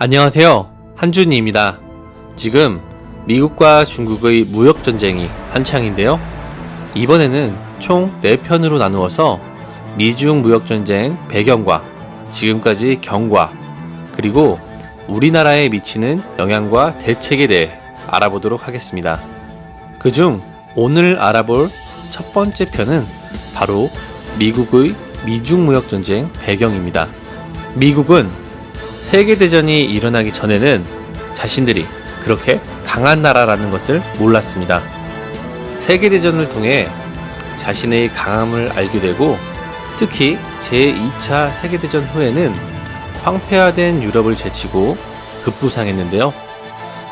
안녕하세요. 한준희입니다. 지금 미국과 중국의 무역전쟁이 한창인데요. 이번에는 총 4편으로 나누어서 미중 무역전쟁 배경과 지금까지 경과, 그리고 우리나라에 미치는 영향과 대책에 대해 알아보도록 하겠습니다. 그중 오늘 알아볼 첫 번째 편은 바로 미국의 미중 무역전쟁 배경입니다. 미국은 세계대전이 일어나기 전에는 자신들이 그렇게 강한 나라라는 것을 몰랐습니다. 세계대전을 통해 자신의 강함을 알게 되고, 특히 제2차 세계대전 후에는 황폐화된 유럽을 제치고 급부상했는데요.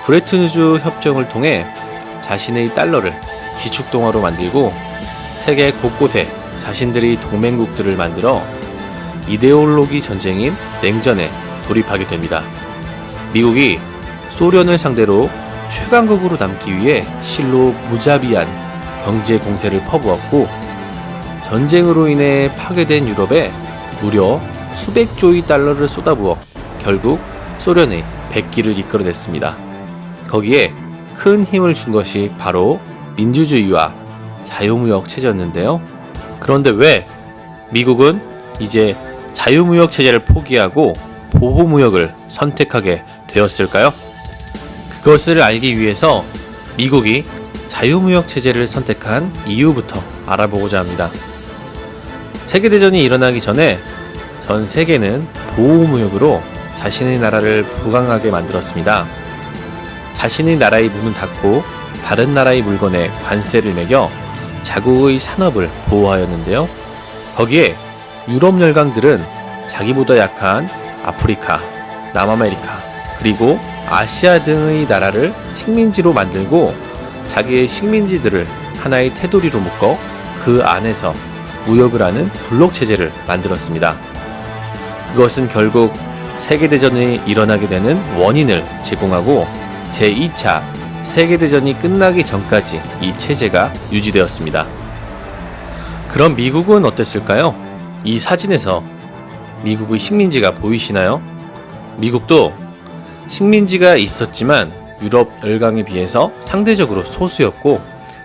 브레튼 우즈 협정을 통해 자신의 달러를 기축동화로 만들고 세계 곳곳에 자신들이 동맹국들을 만들어 이데올로기 전쟁인 냉전에 돌입하게 됩니다. 미국이 소련을 상대로 최강국으로 남기 위해 실로 무자비한 경제 공세를 퍼부었고, 전쟁으로 인해 파괴된 유럽에 무려 수백 조의 달러를 쏟아부어 결국 소련의 백기를 이끌어냈습니다. 거기에 큰 힘을 준 것이 바로 민주주의와 자유무역 체제였는데요. 그런데 왜 미국은 이제 자유무역 체제를 포기하고 보호무역을 선택하게 되었을까요? 그것을 알기 위해서 미국이 자유무역 체제를 선택한 이유부터 알아보고자 합니다. 세계대전이 일어나기 전에 전 세계는 보호무역으로 자신의 나라를 부강하게 만들었습니다. 자신의 나라의 문은 닫고 다른 나라의 물건에 관세를 매겨 자국의 산업을 보호하였는데요. 거기에 유럽 열강들은 자기보다 약한 아프리카, 남아메리카, 그리고 아시아 등의 나라를 식민지로 만들고 자기의 식민지들을 하나의 테두리로 묶어 그 안에서 무역을 하는 블록 체제를 만들었습니다. 그것은 결국 세계대전이 일어나게 되는 원인을 제공하고 제2차 세계대전이 끝나기 전까지 이 체제가 유지되었습니다. 그럼 미국은 어땠을까요? 이 사진에서 미국의 식민지가 보이시나요? 미국도 식민지가 있었지만 유럽 열강에 비해서 상대적으로 소수였고,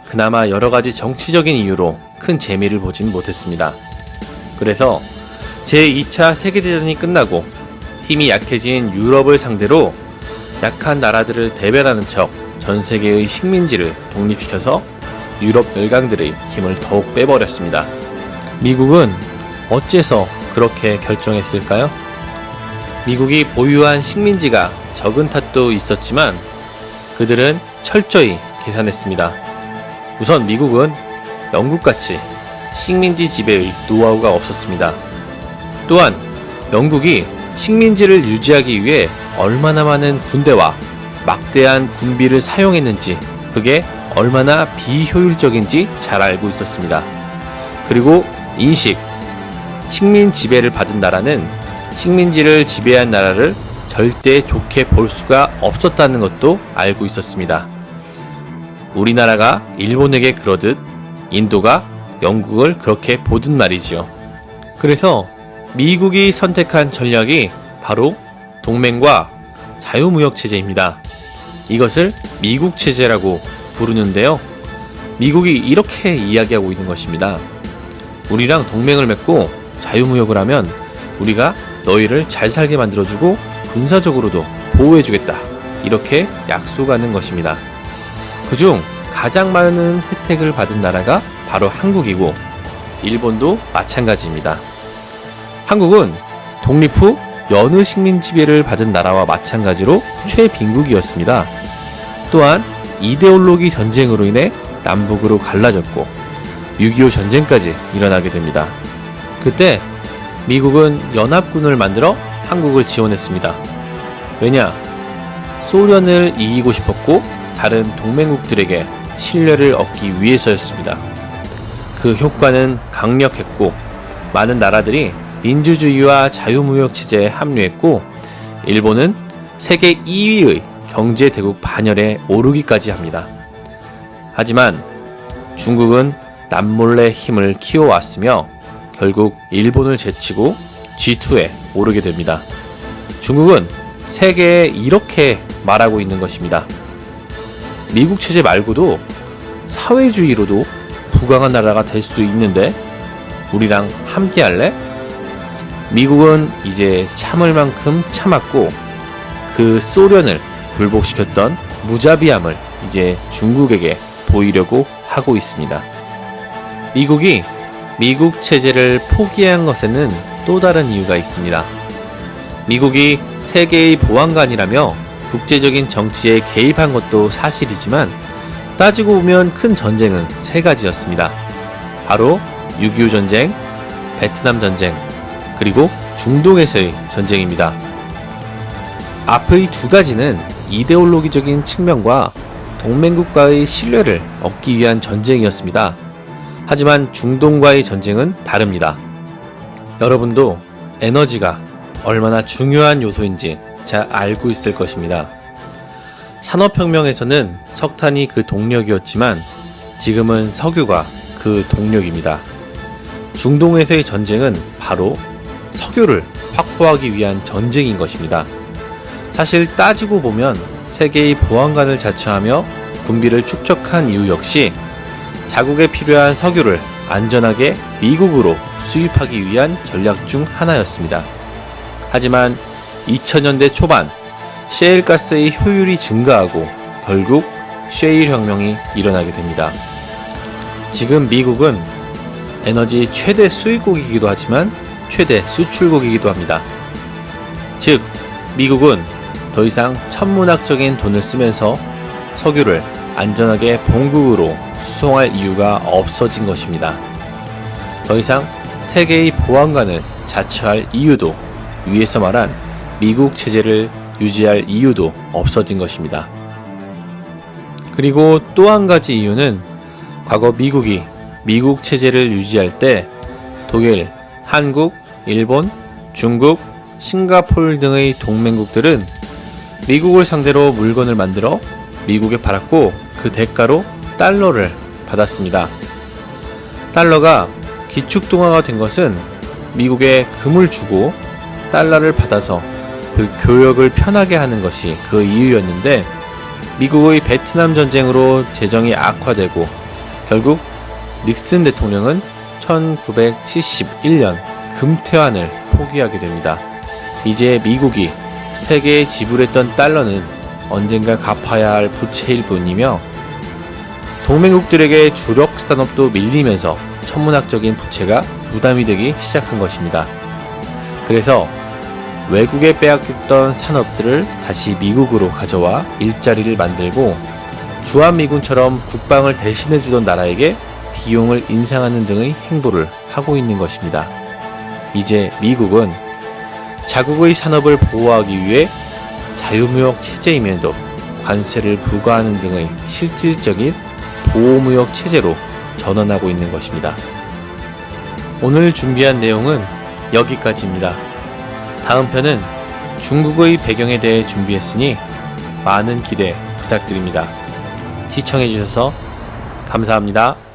그나마 여러가지 정치적인 이유로 큰 재미를 보진 못했습니다. 그래서 제2차 세계대전이 끝나고 힘이 약해진 유럽을 상대로 약한 나라들을 대변하는 척 전 세계의 식민지를 독립시켜서 유럽 열강들의 힘을 더욱 빼버렸습니다. 미국은 어째서 그렇게 결정했을까요? 미국이 보유한 식민지가 적은 탓도 있었지만 그들은 철저히 계산했습니다. 우선 미국은 영국같이 식민지 지배의 노하우가 없었습니다. 또한 영국이 식민지를 유지하기 위해 얼마나 많은 군대와 막대한 군비를 사용했는지, 그게 얼마나 비효율적인지 잘 알고 있었습니다. 그리고 인식, 식민 지배를 받은 나라는 식민지를 지배한 나라를 절대 좋게 볼 수가 없었다는 것도 알고 있었습니다. 우리나라가 일본에게 그러듯 인도가 영국을 그렇게 보든 말이지요. 그래서 미국이 선택한 전략이 바로 동맹과 자유무역 체제입니다. 이것을 미국 체제라고 부르는데요. 미국이 이렇게 이야기하고 있는 것입니다. 우리랑 동맹을 맺고 자유무역을 하면 우리가 너희를 잘 살게 만들어주고 군사적으로도 보호해주겠다, 이렇게 약속하는 것입니다. 그중 가장 많은 혜택을 받은 나라가 바로 한국이고, 일본도 마찬가지입니다. 한국은 독립 후 여느 식민 지배를 받은 나라와 마찬가지로 최빈국이었습니다. 또한 이데올로기 전쟁으로 인해 남북으로 갈라졌고 6.25 전쟁까지 일어나게 됩니다. 그때 미국은 연합군을 만들어 한국을 지원했습니다. 왜냐? 소련을 이기고 싶었고 다른 동맹국들에게 신뢰를 얻기 위해서였습니다. 그 효과는 강력했고 많은 나라들이 민주주의와 자유무역 체제에 합류했고, 일본은 세계 2위의 경제대국 반열에 오르기까지 합니다. 하지만 중국은 남몰래 힘을 키워왔으며 결국 일본을 제치고 G2에 오르게 됩니다. 중국은 세계에 이렇게 말하고 있는 것입니다. 미국 체제 말고도 사회주의로도 부강한 나라가 될 수 있는데 우리랑 함께 할래? 미국은 이제 참을 만큼 참았고 그 소련을 굴복시켰던 무자비함을 이제 중국에게 보이려고 하고 있습니다. 미국이 미국 체제를 포기한 것에는 또 다른 이유가 있습니다. 미국이 세계의 보안관이라며 국제적인 정치에 개입한 것도 사실이지만 따지고 보면 큰 전쟁은 세 가지였습니다. 바로 6.25 전쟁, 베트남 전쟁, 그리고 중동에서의 전쟁입니다. 앞의 두 가지는 이데올로기적인 측면과 동맹국과의 신뢰를 얻기 위한 전쟁이었습니다. 하지만 중동과의 전쟁은 다릅니다. 여러분도 에너지가 얼마나 중요한 요소인지 잘 알고 있을 것입니다. 산업혁명에서는 석탄이 그 동력이었지만 지금은 석유가 그 동력입니다. 중동에서의 전쟁은 바로 석유를 확보하기 위한 전쟁인 것입니다. 사실 따지고 보면 세계의 보안관을 자처하며 군비를 축적한 이유 역시 자국에 필요한 석유를 안전하게 미국으로 수입하기 위한 전략 중 하나였습니다. 하지만 2000년대 초반 셰일가스의 효율이 증가하고 결국 셰일 혁명이 일어나게 됩니다. 지금 미국은 에너지 최대 수입국이기도 하지만 최대 수출국이기도 합니다. 즉, 미국은 더 이상 천문학적인 돈을 쓰면서 석유를 안전하게 본국으로 수송할 이유가 없어진 것입니다. 더 이상 세계의 보안관을 자처할 이유도, 위에서 말한 미국 체제를 유지할 이유도 없어진 것입니다. 그리고 또 한 가지 이유는 과거 미국이 미국 체제를 유지할 때 독일, 한국, 일본, 중국, 싱가포르 등의 동맹국들은 미국을 상대로 물건을 만들어 미국에 팔았고 그 대가로 달러를 받았습니다. 달러가 기축통화가 된 것은 미국에 금을 주고 달러를 받아서 그 교역을 편하게 하는 것이 그 이유였는데 미국의 베트남 전쟁으로 재정이 악화되고 결국 닉슨 대통령은 1971년 금태환을 포기하게 됩니다. 이제 미국이 세계에 지불했던 달러는 언젠가 갚아야 할 부채일 뿐이며 동맹국들에게 주력 산업도 밀리면서 천문학적인 부채가 부담이 되기 시작한 것입니다. 그래서 외국에 빼앗겼던 산업들을 다시 미국으로 가져와 일자리를 만들고 주한미군처럼 국방을 대신해주던 나라에게 비용을 인상하는 등의 행보를 하고 있는 것입니다. 이제 미국은 자국의 산업을 보호하기 위해 자유무역 체제임에도 관세를 부과하는 등의 실질적인 보호무역 체제로 전환하고 있는 것입니다. 오늘 준비한 내용은 여기까지입니다. 다음 편은 중국의 배경에 대해 준비했으니 많은 기대 부탁드립니다. 시청해주셔서 감사합니다.